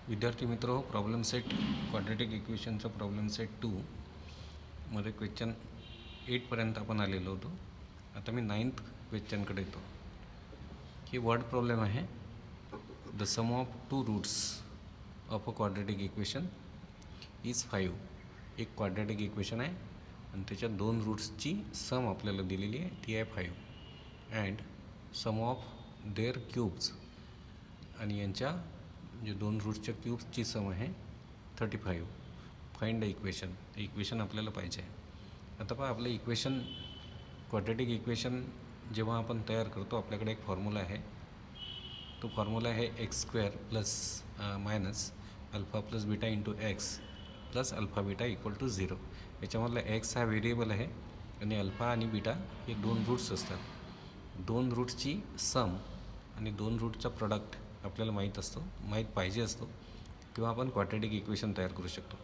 विद्यार्थी मित्र, problem set quadratic इक्वेशनचा प्रॉब्लेम सेट 2 मध्ये क्वेश्चन 8पर्यंत आपण आलेलो होतो. आता मी 9th क्वेश्चनकडे येतो. ही वर्ड प्रॉब्लेम आहे. The sum of two roots of a quadratic equation is 5. एक क्वाड्रेटिक इक्वेशन आहे आणि त्याच्या दोन रूट्सची सम आपल्याला दिलेली आहे, ती आहे 5. And sum of their cubes, आणि यांच्या जे दोन रूट्सच्या क्यूब्सची सम आहे 35. फाइंड द इक्वेशन आपल्याला पाहिजे आहे. आता पहा, आपलं इक्वेशन क्वाड्रेटिक इक्वेशन जेव्हा आपण तयार करतो, आपल्याकडे एक फॉर्म्युला आहे. तो फॉर्म्युला आहे x² plus minus alpha plus beta into x plus alpha beta equal to 0. याच्यामधला एक्स हा व्हेरिएबल आहे आणि अल्फा आणि बीटा हे दोन रूट्स असतात. दोन रूट्सची सम आणि दोन रूटचा प्रोडक्ट आपल्याला माहीत पाहिजे असतो, किंवा आपण क्वाड्रेटिक इक्वेशन तयार करू शकतो.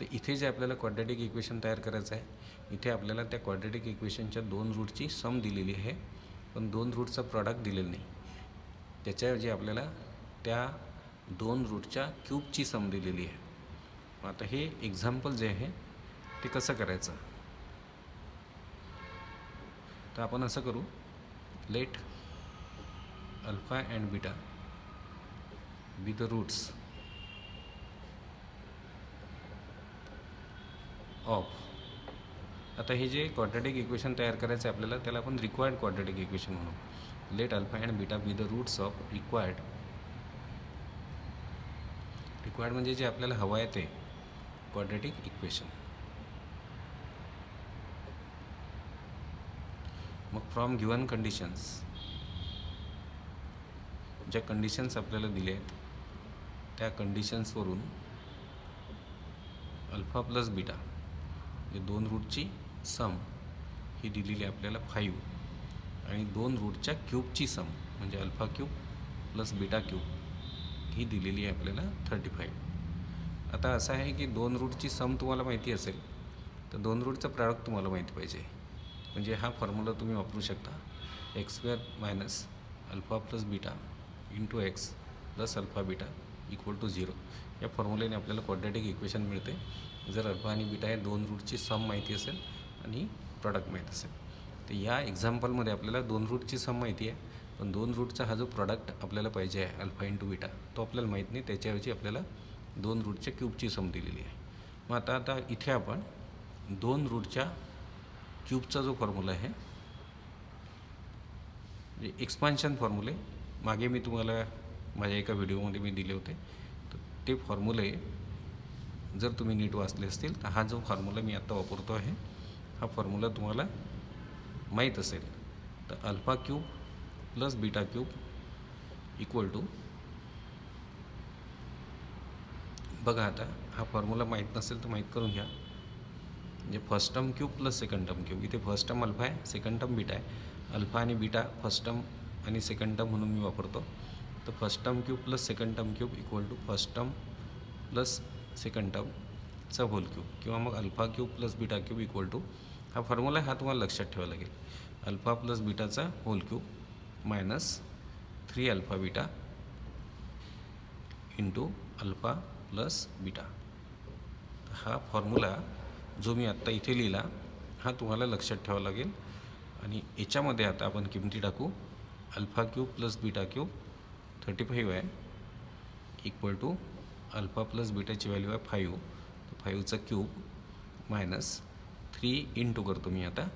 तर इथे जे आपल्याला क्वाड्रेटिक इक्वेशन तयार करायचं आहे, इथे आपल्याला त्या क्वाड्रेटिक इक्वेशनच्या दोन रूटची सम दिलेली आहे, पण दोन रूटचा प्रॉडक्ट दिलेला नाही. त्याच्याऐवजी आपल्याला त्या दोन रूटच्या क्यूबची सम दिलेली आहे. आता हे एक्झाम्पल जे आहे ते कसं करायचं, तर आपण असं करू. Let alpha and beta be the roots of. आता हे जे क्वाड्रेटिक इक्वेशन तयार करायचं आहे आपल्याला, त्याला आपण रिक्वायर्ड क्वाड्रेटिक इक्वेशन म्हणू. Let alpha and beta be the roots of required म्हणजे जे आपल्याला हवं आहे ते क्वाड्रेटिक इक्वेशन. मग फ्रॉम गिवन कंडिशन्स, ज्या कंडिशन्स आपल्याला दिल्या आहेत त्या कंडिशन्सवरून अल्फा प्लस बीटा म्हणजे दोन रूटची सम ही दिलेली आपल्याला 5, आणि दोन रूटच्या क्यूबची सम म्हणजे alpha cube plus beta cube ही दिलेली आहे आपल्याला 35. आता असं आहे की दोन रूटची सम तुम्हाला माहिती असेल, तर दोन रूटचं प्रॉडक्ट तुम्हाला माहिती पाहिजे. म्हणजे हा फॉर्म्युला तुम्ही वापरू शकता. x² minus alpha plus beta into x plus alpha beta equal to 0. या फॉर्म्युल्याने आपल्याला क्वाड्रेटिक इक्वेशन मिळते जर अल्फा आणि बीटा या दोन रूटची सम माहिती असेल आणि प्रॉडक्ट माहीत असेल. तर या एक्झाम्पलमध्ये आपल्याला दोन रूटची सम माहिती आहे, पण दोन रूटचा हा जो प्रॉडक्ट आपल्याला पाहिजे आहे अल्फा इंटू बीटा, तो आपल्याला माहीत नाही. त्याच्याऐवजी आपल्याला दोन रूटच्या क्यूबची सम दिलेली आहे. मग आता इथे आपण दोन रूटच्या क्यूबचा जो फॉर्म्युला आहे, म्हणजे एक्सपान्शन फॉर्म्युले मागे मी तुम्हाला माझ्या एका व्हिडिओमध्ये मी दिले होते. तर ते फॉर्म्युले जर तुम्ही नीट वाचले असतील, तर हा जो फॉर्म्युला मी आत्ता वापरतो आहे, हा फॉर्म्युला तुम्हाला माहीत असेल. तर alpha cube plus beta cube equal to, बघा आता हा फॉर्म्युला माहीत नसेल तर माहीत करून घ्या. म्हणजे first term cube plus second term cube. इथे फर्स्ट टर्म अल्फा आहे, सेकंड टर्म बीटा आहे. अल्फा आणि बीटा फर्स्ट टर्म आणि सेकंड टर्म म्हणून मी वापरतो. तर first term cube plus second term cube equal to first term plus second टर्मचा होल क्यूब, किंवा मग alpha cube plus beta cube equal to, हा फॉर्म्युला हा तुम्हाला लक्षात ठेवावा लागेल. अल्फा प्लस बीटाचा whole cube minus 3 alpha beta into alpha plus beta. हा फॉर्म्युला जो मी आत्ता इथे लिहिला, हा तुम्हाला लक्षात ठेवावा लागेल. आणि याच्यामध्ये आता आपण किमती टाकू. Alpha cube plus beta cube 35 आहे, इक्वल टू अल्फा प्लस बीटाची व्हॅल्यू आहे 5, तर 5चा क्यूब मायनस 3 इंटू करतो मी आता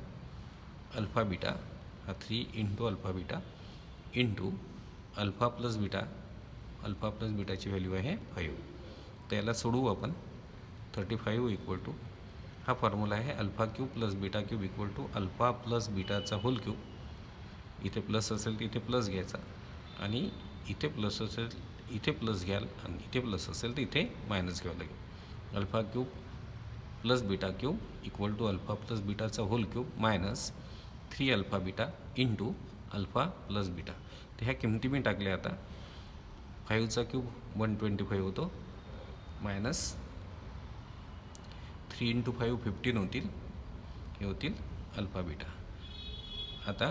अल्फा बीटा, हा 3 into alpha beta into alpha plus बीटाची व्हॅल्यू आहे 5. तर याला सोडवू आपण. 35 इक्वल टू, हा फॉर्म्युला आहे alpha cube plus beta cube equal to alpha plus बीटाचा होल क्यूब. इथे प्लस असेल तर इथे प्लस घ्यायचा, आणि इथे प्लस असेल इथे प्लस घ्याल, आणि इथे प्लस असेल तर इथे मायनस घ्यावं लागेल. Alpha cube plus beta cube equal to alpha plus बीटाचा whole cube minus 3 alpha beta into alpha plus beta. तर ह्या किमती मी टाकल्या. आता 5चा क्यूब 125 होतो, मायनस 3 इंटू 5 15 होतील, हे होतील अल्फा बीटा. आता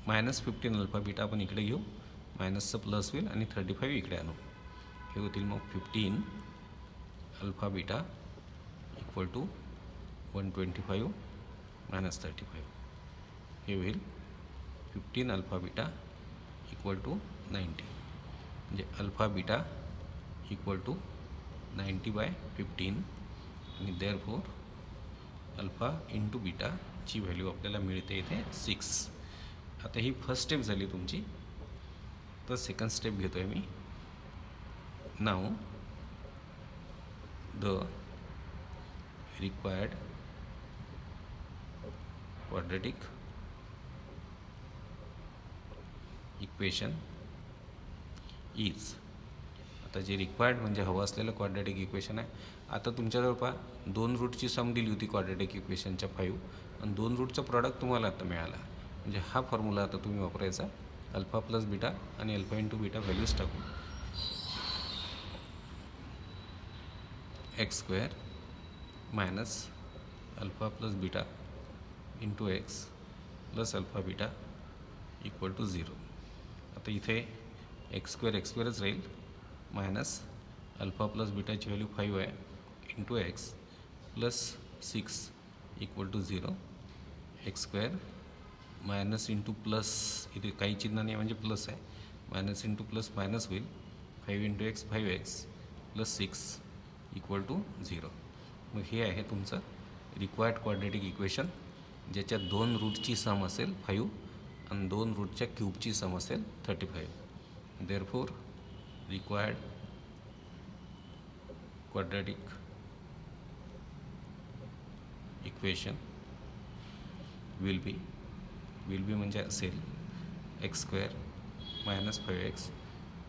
-15 अल्फा बीटा आपण इकडे घेऊ, मायनसचं प्लस होईल आणि 35 इकडे आणू. हे होतील मग 15 अल्फा बीटा इक्वल टू 125 मायनस 35. हे होईल 15 अल्फा बीटा इक्वल टू 90. म्हणजे अल्फा बीटा इक्वल टू 90/15 आणि देअरफॉर अल्फा इंटू बीटाची व्हॅल्यू आपल्याला मिळते इथे 6. आता ही फर्स्ट स्टेप झाली तुमची. तर सेकंड स्टेप घेतो आहे मी. Now the required quadratic equation is. आता जे रिक्वायर्ड म्हणजे हवं असलेलं क्वाड्रेटिक इक्वेशन आहे. आता तुमच्याजवळ पहा 2 रूटची सम दिली होती क्वाड्रेटिक इक्वेशनच्या 5 आणि 2 रूटचं प्रॉडक्ट तुम्हाला आता मिळाला. म्हणजे हा फॉर्म्युला आता तुम्ही वापरायचा अल्फा प्लस बीटा आणि अल्फा इंटू बीटा व्हॅल्यूज टाकून x² minus alpha plus beta into x plus alpha beta equal to 0. आता इथे x²च राहील मायनस अल्फा प्लस बीटाची व्हॅल्यू 5 आहे into x plus 6 equal to 0. x² minus into plus, इथे काही चिन्ह नाही म्हणजे प्लस आहे. मायनस इंटू प्लस मायनस होईल. 5 into x 5x plus 6 equal to 0. मग हे आहे तुमचं रिक्वायर्ड क्वाड्रेटिक इक्वेशन, ज्याच्यात 2 रूटची सम असेल 5 आणि 2 रूटच्या क्यूबची सम असेल 35. Therefore required quadratic equation will be म्हणजे असेल x² minus 5x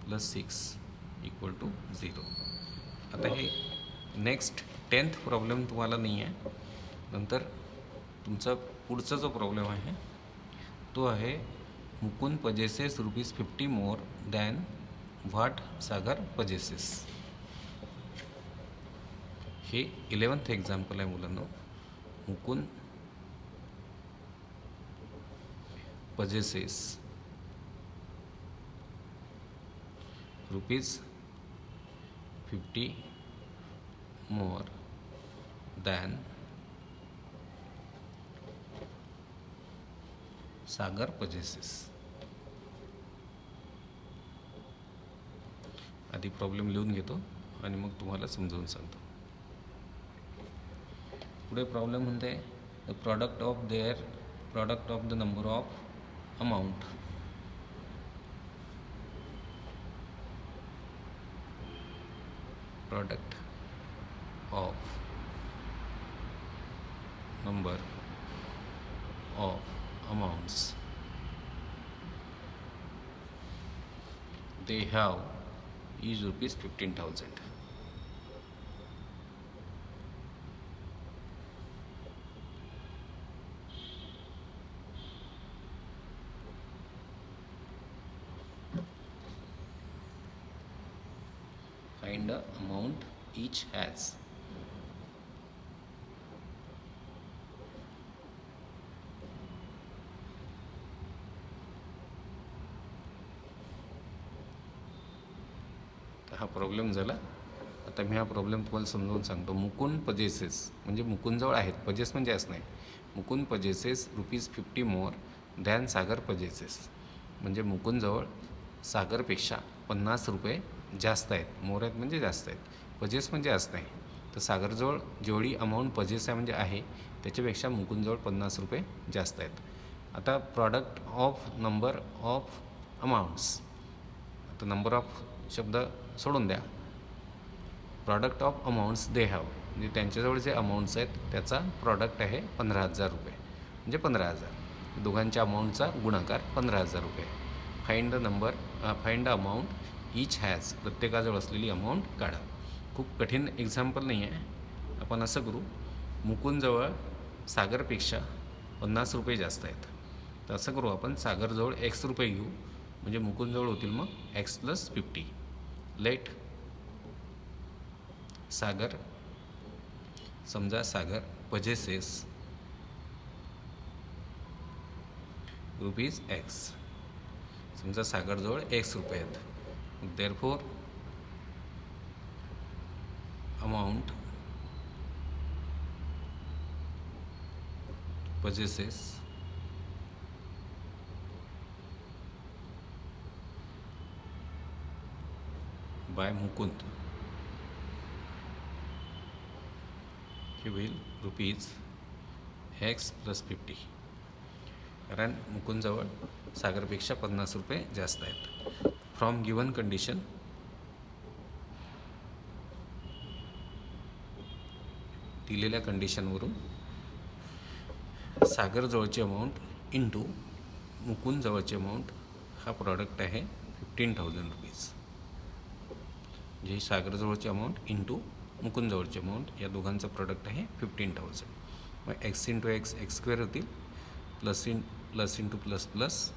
plus 6 equal to 0. आता हे नेक्स्ट 10th प्रॉब्लेम तुम्हाला नाही आहे. नंतर तुमचा पुढचा जो प्रॉब्लेम आहे तो आहे Mukund possesses ₹50 more than what Sagar possesses. हे 11th एक्झाम्पल आहे मुलांनो. Mukund possesses ₹50 more than Sagar possesses. आधी प्रॉब्लेम लिहून घेतो आणि मग तुम्हाला समजावून सांगतो. पुढे प्रॉब्लेम म्हणते the product of the number of amount product of number of amounts they have is ₹15,000. Find the amount each has. हा प्रॉब्लेम झाला. आता मी हा प्रॉब्लेम तुम्हाला समजावून सांगतो. मुकुंद पजेसेस म्हणजे मुकुंदजवळ आहेत. पजेस म्हणजे असं नाही. मुकुंद पजेसेस ₹50 मोर दॅन सागर पजेसेस. म्हणजे मुकुंदजवळ सागरपेक्षा ₹50 जास्त आहेत. मोर आहेत म्हणजे जास्त आहेत. पजेस म्हणजे असं नाही. तर सागरजवळ जेवढी अमाऊंट पजेस आहे म्हणजे आहे त्याच्यापेक्षा मुकुंदजवळ ₹50 जास्त आहेत. आता product of number of amounts. आता नंबर ऑफ शब्द सोडून द्या. Product of amounts they have म्हणजे त्यांच्याजवळ जे अमाऊंट्स आहेत त्याचा प्रॉडक्ट आहे ₹15,000 म्हणजे 15,000. दोघांच्या अमाऊंटचा गुणाकार ₹15,000. Find the amount each has. प्रत्येकाजवळ असलेली अमाऊंट काढा. खूप कठीण एक्झाम्पल नाही आहे. आपण असं करू, मुकुंदजवळ सागरपेक्षा ₹50 जास्त आहेत. तर असं करू आपण, सागरजवळ ₹X घेऊ म्हणजे मुकुंदजवळ होतील मग x + 50. लेट सागर, समजा सागर पजेसेस ₹X. समजा सागरजवळ ₹X आहेत. Therefore amount purchases by Mukund, he will rupees x plus 50. कारण मुकुंदजवळ सागरपेक्षा 50 रुपये जास्त आहेत. फ्रॉम गिवन कंडिशन दिलेल्या कंडिशनवरून सागरजवळची अमाऊंट इंटू मुकुंदजवळची अमाऊंट हा प्रॉडक्ट आहे 15,000 रुपीज. जे सागरजवळची अमाऊंट इंटू मुकुंदजवळची अमाऊंट या दोघांचं प्रॉडक्ट आहे 15,000. मग X into X X square होतील, plus into plus plus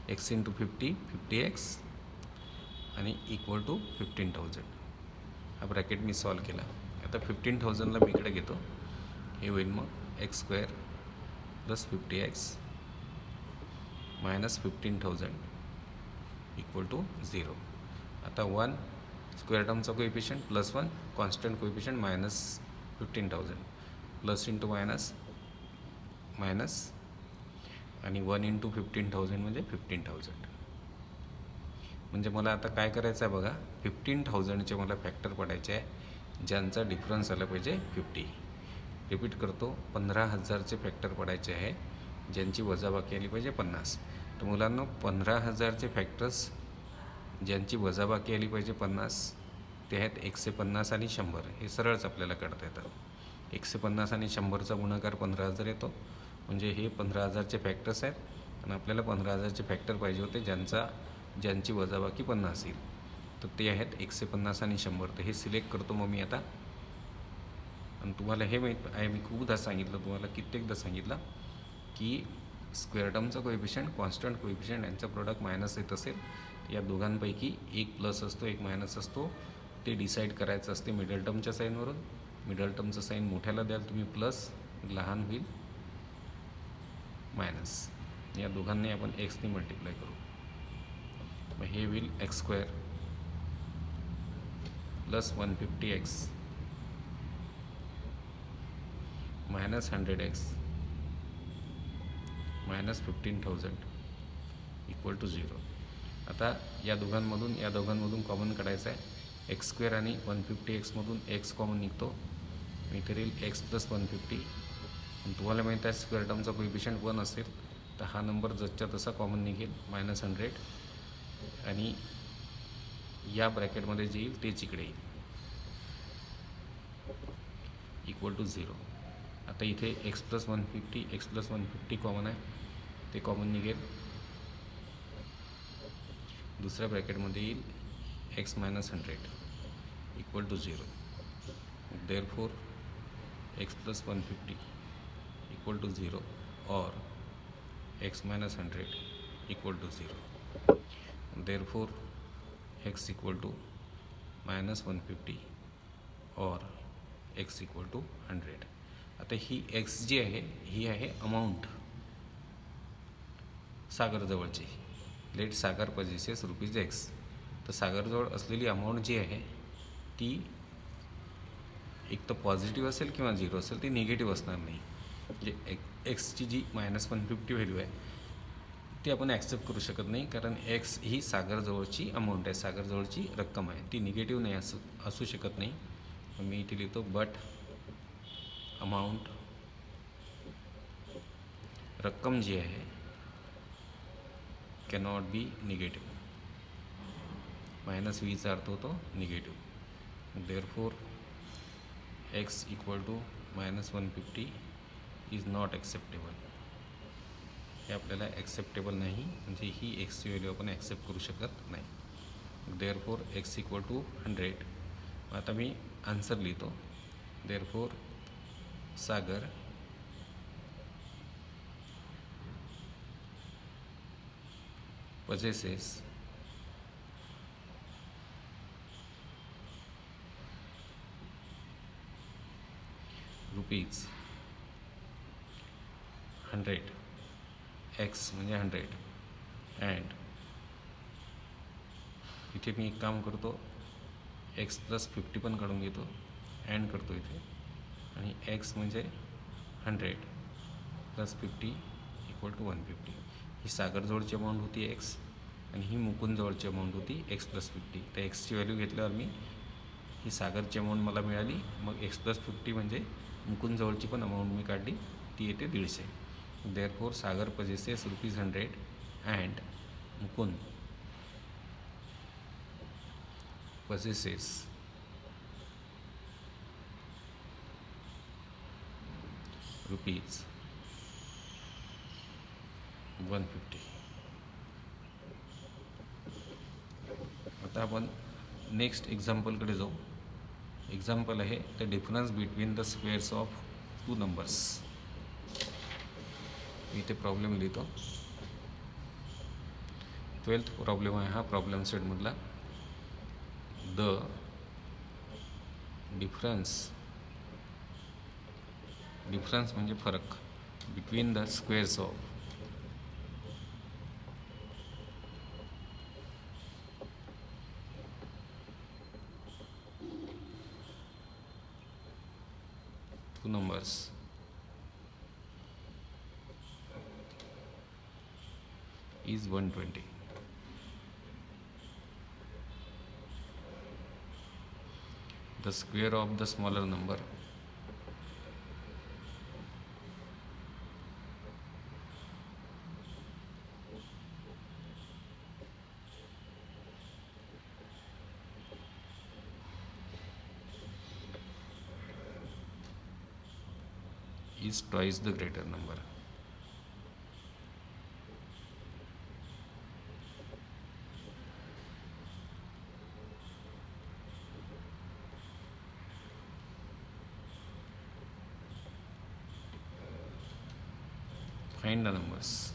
X into 50 X आणि इक्वल टू 15,000. हा ब्रॅकेट मी सॉल्व केला. आता 15,000ला मी इकडे घेतो, हे होईल मग X square plus 50 X minus 15,000 equal to 0. आता 1 स्क्वेअर टर्मचा coefficient plus 1, constant coefficient minus 15,000, plus into minus minus आणि 1 इंटू 15,000 म्हणजे 15,000. म्हणजे मला आता काय करायचं आहे बघा, 15,000चे मला फॅक्टर पडायचे आहे ज्यांचा डिफरन्स आला पाहिजे 50. रिपीट करतो, 15,000चे फॅक्टर पडायचे आहे ज्यांची वजाबाकी आली पाहिजे 50. तर मुलांना 15,000चे फॅक्टर्स ज्यांची वजाबाकी आली पाहिजे 50 ते आहेत 150 आणि 100. हे सरळच आपल्याला काढता येतात. 150 आणि 100चा गुणाकार 15,000 येतो, म्हणजे हे 15,000चे फॅक्टर्स आहेत आणि आपल्याला 15,000चे फॅक्टर पाहिजे होते ज्यांची वजाबाकी 50 येईल. तर ते आहेत 150 आणि 100. तर हे सिलेक्ट करतो मग मी आता. आणि तुम्हाला हे माहीत आहे, मी खूपदा सांगितलं, तुम्हाला कित्येकदा सांगितलं की स्क्वेअर टर्मचा कोएफिशियंट, कॉन्स्टंट कोएफिशियंट यांचा प्रोडक्ट मायनस येत असेल या दोघांपैकी एक प्लस असतो एक मायनस असतो. ते डिसाईड करायचं असते मिडल टर्मच्या साईनवरून. मिडल टर्मचं साईन मोठ्याला द्याल तुम्ही प्लस, लहान होईल मायनस. या दोघांनी आपण एक्सने मल्टिप्लाय करू. मग हे होईल x square plus 150 x minus 100 x minus 15,000 equal to 0. आता या दोघांमधून कॉमन काढायचं आहे. एक्स स्क्वेअर आणि 150 एक्समधून एक्स कॉमन निघतो, इथे येईल एक्स प्लस 150. आणि तुम्हाला माहीत आहे स्क्वेअर टर्मचा कोएफिशियंट 1 असेल तर हा नंबर जसच्या तसा कॉमन निघेल मायनस 100. आणि या ब्रॅकेटमध्ये जे येईल तेच इकडे येईल इक्वल टू 0. आता इथे एक्स प्लस 150 कॉमन आहे, ते कॉमन निघेल. दुसऱ्या ब्रॅकेटमध्ये येईल x minus 100 equal to 0. Therefore x plus 150 equal to 0 और x minus 100 equal to 0. Therefore x equal to minus 150 और एक्स इक्वल टू 100. आता ही एक्स जी आहे ही आहे अमाऊंट सागरजवळची. लेट सागर पजेसेस रुपीज एक्स. तर सागरजवळ असलेली अमाऊंट जी आहे ती एक तर पॉझिटिव्ह असेल किंवा 0 असेल, ती निगेटिव्ह असणार नाही. म्हणजे एक्सची जी मायनस 150 व्हॅल्यू आहे ती आपण ॲक्सेप्ट करू शकत नाही, कारण एक्स ही सागरजवळची अमाऊंट आहे, सागरजवळची रक्कम आहे, ती निगेटिव्ह नाही असू शकत नाही. मी इथे लिहितो बट अमाऊंट, रक्कम जी आहे कॅनॉट बी निगेटिव्ह. मायनस वीचा अर्थ होतो negative. Therefore x equal to minus 150 is not acceptable. हे आपल्याला ॲक्सेप्टेबल नाही, म्हणजे ही एक्सची व्हॅल्यू आपण ॲक्सेप्ट करू शकत नाही. Therefore x equal to 100. आता मी आन्सर लिहितो. Therefore Sagar possesses rupees 100 x म्हणजे 100. अँड इथे मी एक काम करतो, एक्स प्लस 50 पण काढून घेतो, ॲड करतो इथे, आणि एक्स म्हणजे 100 प्लस 50 इक्वल टू 150. ही सागरजवळची अमाऊंट होती एक्स, आणि ही मुकुंदजवळची अमाऊंट होती एक्स प्लस 50. तर एक्सची व्हॅल्यू घेतल्यावर मी ही सागरची अमाऊंट मला मिळाली. मग एक्स प्लस 50 म्हणजे मुकुंदजवळची पण अमाऊंट मी काढली, ती येते 150. Therefore Sagar possesses ₹100 and Mukund possesses ₹150. आता आपण नेक्स्ट एक्झाम्पलकडे जाऊ. एक्झाम्पल आहे the difference between the squares of 2 numbers. इथे प्रॉब्लेम लिहितो. 12th प्रॉब्लेम आहे हा प्रॉब्लेम सेटमधला. द डिफरन्स म्हणजे फरक, between the squares of 2 numbers is 120. The square of the smaller number is twice the greater number. Find the numbers.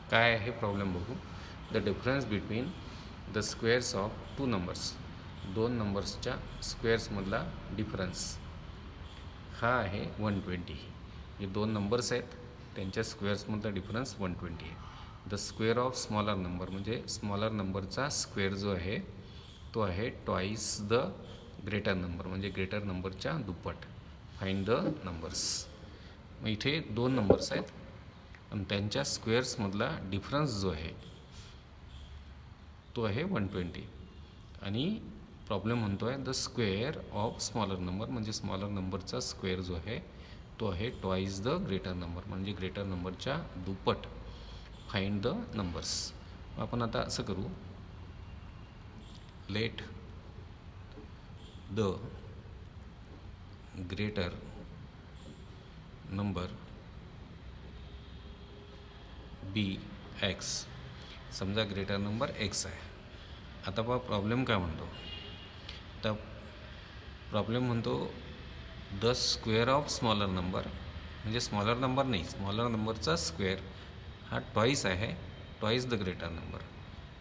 काय आहे problem बघू. The difference between the squares of 2 numbers, 2 नंबर्सच्या स्क्वेअर्समधला difference हा आहे 120. हे 2 नंबर्स आहेत, त्यांच्या स्क्वेअर्समधला डिफरन्स 120 आहे. The square of smaller number म्हणजे स्मॉलर नंबरचा स्क्वेअर जो आहे तो आहे ट्वाईस द ग्रेटर नंबर म्हणजे ग्रेटर नंबरच्या दुप्पट. Find the numbers. मग इथे 2 नंबर्स आहेत आणि त्यांच्या स्क्वेअर्समधला डिफरन्स जो आहे तो आहे 120. आणि प्रॉब्लेम म्हणतो आहे the square of smaller number म्हणजे स्मॉलर नंबरचा स्क्वेअर जो आहे तो आहे ट्वाईस द ग्रेटर नंबर म्हणजे ग्रेटर नंबरच्या दुप्पट. Find the numbers. आपण आता असं करू. Let the greater number be x. समजा ग्रेटर नंबर एक्स आहे. आता बघा प्रॉब्लेम काय म्हणतो. तर प्रॉब्लेम म्हणतो the square of smaller number म्हणजे स्मॉलर नंबर नाही, स्मॉलर नंबरचा स्क्वेअर हा ट्वाईस आहे, ट्वाईस द ग्रेटर नंबर.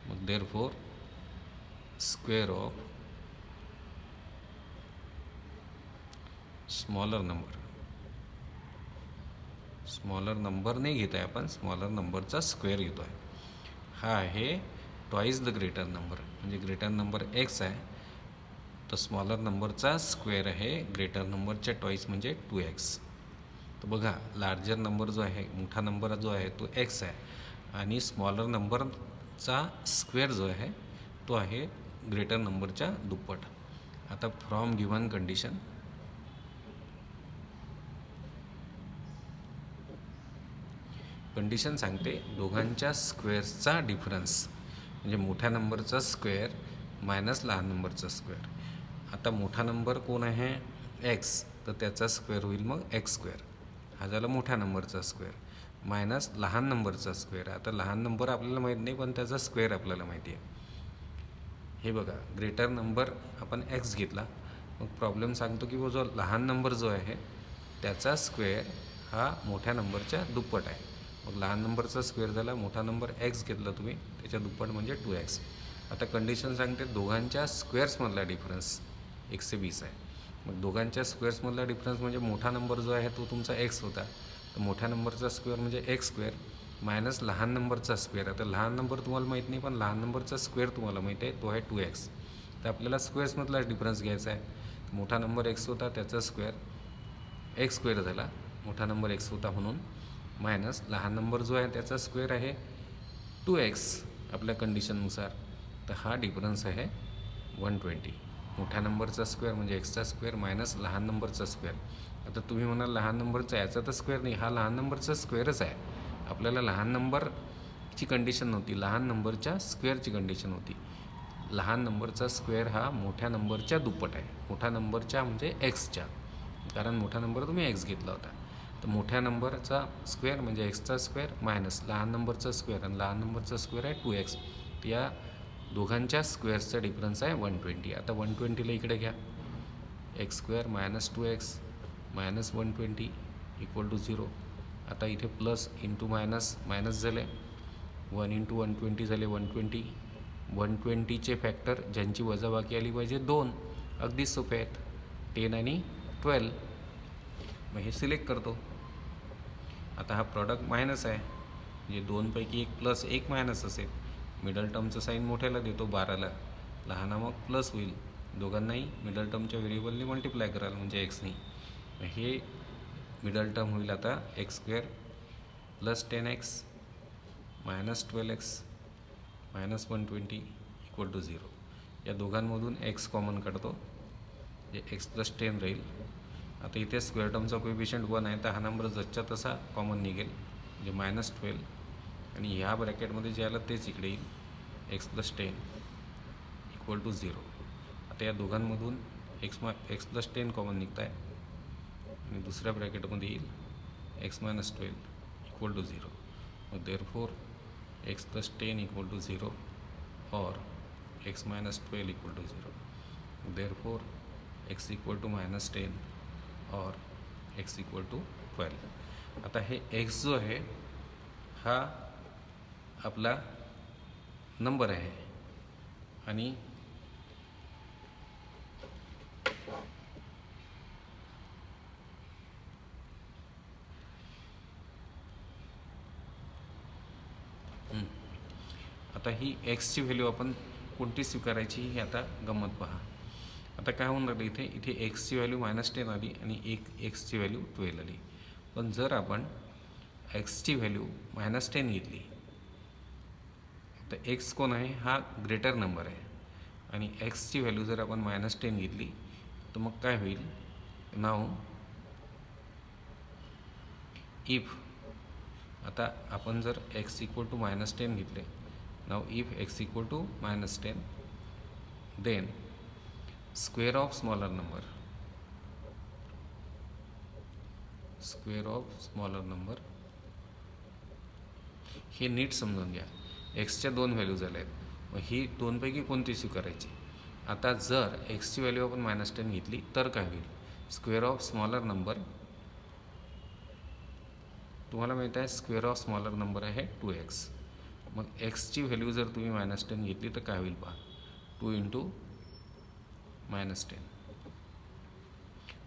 मग therefore square of smaller number नाही घेत आहे आपण, स्मॉलर नंबरचा स्क्वेअर घेतो आहे. हा आहे ट्वाईस द ग्रेटर नंबर म्हणजे ग्रेटर नंबर एक्स आहे, तर स्मॉलर नंबरचा स्क्वेअर आहे ग्रेटर नंबरच्या ट्वाईस म्हणजे 2x. तर बघा लार्जर नंबर जो आहे, मोठा नंबर जो आहे तो एक्स आहे आणि स्मॉलर नंबरचा स्क्वेअर जो आहे तो आहे ग्रेटर नंबरच्या दुप्पट. आता फ्रॉम गिव्हन कंडिशन सांगते दोघांच्या स्क्वेअर्सचा डिफरन्स म्हणजे मोठ्या नंबरचा स्क्वेअर मायनस लहान नंबरचा स्क्वेअर. आता मोठा नंबर कोण आहे एक्स, तर त्याचा स्क्वेअर होईल मग एक्स स्क्वेअर. हा झाला मोठ्या नंबरचा स्क्वेअर मायनस लहान नंबरचा स्क्वेअर. आता लहान नंबर आपल्याला माहीत नाही पण त्याचा स्क्वेअर आपल्याला माहिती आहे. हे बघा ग्रेटर नंबर आपण एक्स घेतला, मग प्रॉब्लेम सांगतो की जो लहान नंबर जो आहे त्याचा स्क्वेअर हा मोठ्या नंबरच्या दुप्पट आहे. मग लहान नंबरचा स्क्वेअर झाला, मोठा नंबर एक्स घेतला तुम्ही, त्याच्या दुप्पट म्हणजे 2x. आता कंडिशन सांगते दोघांच्या स्क्वेअर्समधला डिफरन्स 120 आहे. मग दोघांच्या स्क्वेअर्समधला डिफरन्स म्हणजे मोठा नंबर जो आहे तो तुमचा एक्स होता, तर मोठ्या नंबरचा स्क्वेअर म्हणजे एक्स स्क्वेअर मायनस लहान नंबरचा स्क्वेअर. आता लहान नंबर तुम्हाला माहीत नाही, पण लहान नंबरचा स्क्वेअर तुम्हाला माहीत आहे, तो आहे 2x. तर आपल्याला स्क्वेअर्समधला डिफरन्स घ्यायचा आहे. मोठा नंबर एक्स होता त्याचा स्क्वेअर एक्स स्क्वेअर झाला, मोठा नंबर एक्स होता म्हणून, मायनस लहान नंबर जो आहे त्याचा स्क्वेअर आहे 2x आपल्या कंडिशननुसार. तर हा डिफरन्स आहे 120. मोठ्या नंबरचा स्क्वेअर म्हणजे एक्सचा स्क्वेअर मायनस लहान नंबरचा स्क्वेअर. आता तुम्ही म्हणाल लहान नंबरचा याचा तर स्क्वेअर नाही, हा लहान नंबरचा स्क्वेअरच आहे. आपल्याला लहान नंबरची कंडिशन नव्हती, लहान नंबरच्या स्क्वेअरची कंडिशन होती. लहान नंबरचा स्क्वेअर हा मोठ्या नंबरच्या दुप्पट आहे, मोठ्या नंबरच्या म्हणजे एक्सच्या, कारण मोठा नंबर तुम्ही एक्स घेतला होता. तर मोठ्या नंबरचा स्क्वेअर म्हणजे एक्सचा स्क्वेअर मायनस लहान नंबरचा स्क्वेअर, आणि लहान नंबरचा स्क्वेअर आहे 2x. तर या दोघांच्या स्क्वेअर्सचा डिफरन्स आहे 120. आता 120ला इकडे घ्या, x square minus 2x minus 120 equal to 0. आता इथे प्लस इंटू मायनस मायनस झाले, 1 इंटू 120 झाले 120. 120चे फॅक्टर ज्यांची वजाबाकी आली पाहिजे 2, अगदीच सोपे आहेत, 10 आणि 12. मग हे सिलेक्ट करतो. आता हा प्रॉडक्ट मायनस आहे, म्हणजे 2पैकी एक प्लस एक मायनस असेल. मिडल टर्मचं साईन मोठ्याला देतो 12ला, लहाना मग प्लस होईल. दोघांनाही मिडल टर्मच्या व्हेरिएबलने मल्टिप्लाय कराल म्हणजे एक्सनी. हे मिडल टर्म होईल आता x square plus 10x minus 12x minus 120 equal to 0. या दोघांमधून एक्स कॉमन काढतो, जे एक्स प्लस 10 राहील. आता इथे स्क्वेअर टर्मचा कोएफिशियंट 1 आहे, तर हा नंबर जसच्या तसा कॉमन निघेल, म्हणजे मायनस 12. आणि ह्या ब्रॅकेटमध्ये जे आलं तेच इकडे येईल, एक्स प्लस 10 इक्वल टू 0. आता या दोघांमधून एक्स प्लस 10 कॉमन निघत आहे, आणि दुसऱ्या ब्रॅकेटमध्ये येईल एक्स मायनस 12 इक्वल टू 0. मग therefore x plus 10 equal to 0 और x minus 12 equal to 0. Therefore x equal to minus 10 और एक्स इक्वल टू 12. आता हे एक्स जो आहे हा आपला नंबर आहे, आणि आता ही एक्सची व्हॅल्यू आपण कोणती स्वीकारायची ही आता गंमत पहा. आता काय होऊन राहिलं, इथे एक्सची व्हॅल्यू मायनस 10 आली आणि एक्सची व्हॅल्यू 12 आली. पण जर आपण एक्सची व्हॅल्यू मायनस 10 घेतली तर एक्स कोण आहे, हा ग्रेटर नंबर आहे, आणि एक्सची व्हॅल्यू जर आपण मायनस 10 घेतली तर मग काय होईल. नाव इफ, आता आपण जर एक्स इक्वल टू मायनस 10 घेतले, now if x equal to minus 10, then square of smaller number, square of smaller number. हे नीट समजून घ्या, एक्सच्या 2 व्हॅल्यू झाल्या आहेत, मग ही दोनपैकी कोणती स्वीकारायची. आता जर एक्सची व्हॅल्यू आपण मायनस 10 घेतली तर काय होईल, स्क्वेअर ऑफ स्मॉलर नंबर. तुम्हाला माहीत आहे स्क्वेअर ऑफ स्मॉलर नंबर आहे 2x. मग एक्सची व्हॅल्यू जर तुम्ही मायनस 10 घेतली तर काय होईल पहा, 2 into minus 10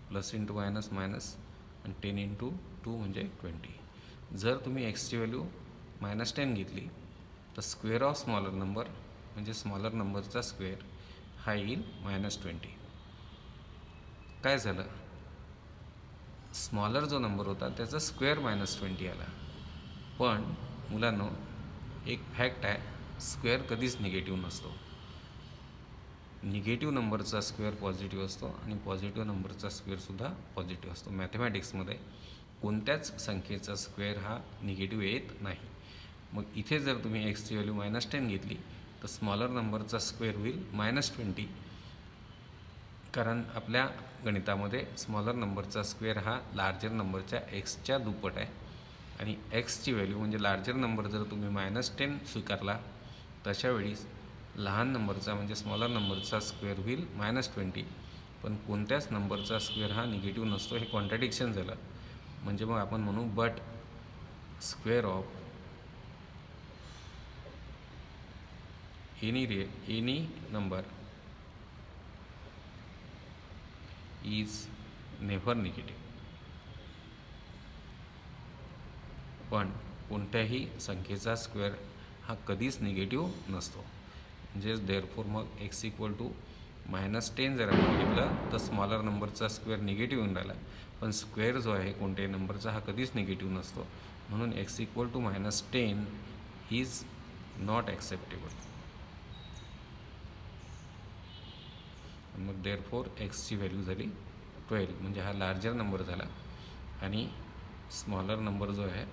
plus into minus minus, आणि 10 इंटू 2 म्हणजे 20. जर तुम्ही एक्सची व्हॅल्यू मायनस 10 घेतली तर स्क्वेअर ऑफ स्मॉलर नंबर म्हणजे स्मॉलर नंबरचा स्क्वेअर हा येईल मायनस 20. काय झालं, स्मॉलर जो नंबर होता त्याचा स्क्वेअर मायनस 20 आला. पण मुलांनो एक फॅक्ट आहे, स्क्वेअर कधीच निगेटिव्ह नसतो. निगेटिव्ह नंबरचा स्क्वेअर पॉझिटिव्ह असतो, आणि पॉझिटिव्ह नंबरचा स्क्वेअरसुद्धा पॉझिटिव्ह असतो. मॅथमॅटिक्समध्ये कोणत्याच संख्येचा स्क्वेअर हा निगेटिव्ह येत नाही. मग इथे जर तुम्ही एक्सची व्हॅल्यू मायनस 10 घेतली तर स्मॉलर नंबरचा स्क्वेअर होईल मायनस 20, कारण आपल्या गणितामध्ये स्मॉलर नंबरचा स्क्वेअर हा लार्जर नंबरच्या एक्सच्या दुप्पट आहे. आणि एक्सची व्हॅल्यू म्हणजे लार्जर नंबर जर तुम्ही मायनस 10 स्वीकारला तर अशा वेळी लहान नंबरचा म्हणजे स्मॉलर नंबरचा स्क्वेअर होईल मायनस 20. पण कोणत्याच नंबरचा स्क्वेअर हा निगेटिव्ह नसतो, हे कॉन्ट्रॅडिक्शन झालं. म्हणजे मग आपण म्हणू but square of any number is never negative. पण कोणत्याही संख्येचा स्क्वेअर हा कधीच निगेटिव्ह नसतो. म्हणजेच देअरफॉर मग x इक्वल टू -10 जर आपण घेतलं तर स्मॉलर नंबरचा स्क्वेअर निगेटिव्ह येऊन राहिला, पण स्क्वेअर जो आहे कोणत्याही नंबरचा हा कधीच निगेटिव्ह नसतो. म्हणून x equal to -10 is not acceptable. मग देअरफॉर एक्सची व्हॅल्यू झाली 12, म्हणजे हा लार्जर नंबर झाला आणि स्मॉलर नंबर जो आहे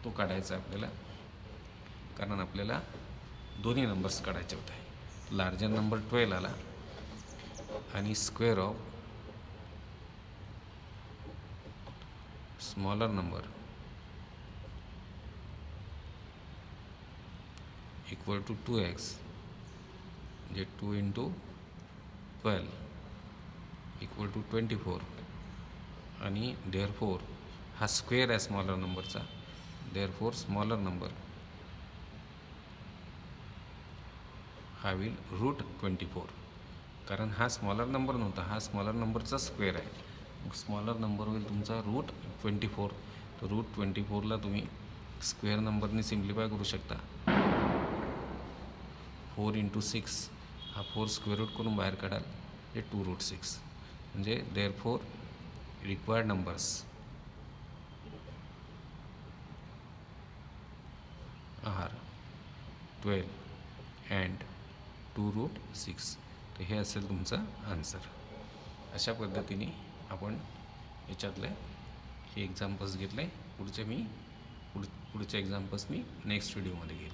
तो काढायचा आपल्याला, कारण आपल्याला दोन्ही नंबर्स काढायचे होते. लार्जर नंबर 12 आला आणि square of smaller number equal to 2x, म्हणजे 2 इंटू 12 इक्वल टू 24. आणि देअरफोर हा स्क्वेअर आहे स्मॉलर नंबरचा, देअरफोर स्मॉलर नंबर हा विल रूट 24, कारण हा स्मॉलर नंबर नव्हता, हा स्मॉलर नंबरचा स्क्वेअर आहे. मग स्मॉलर नंबर होईल तुमचा रूट 24. तर रूट 24ला तुम्ही स्क्वेअर नंबरने सिम्प्लिफाय करू शकता. 4 इंटू 6 हा 4 स्क्वेअर रूट करून बाहेर काढाल, हे 2 रूट 6. म्हणजे therefore required numbers are 12 and 2 root 6. तर हे असेल तुमचं आन्सर. अशा पद्धतीने आपण याच्यातले हे एक्झाम्पल्स घेतले. पुढचे एक्झाम्पल्स मी नेक्स्ट व्हिडिओमध्ये घेईन.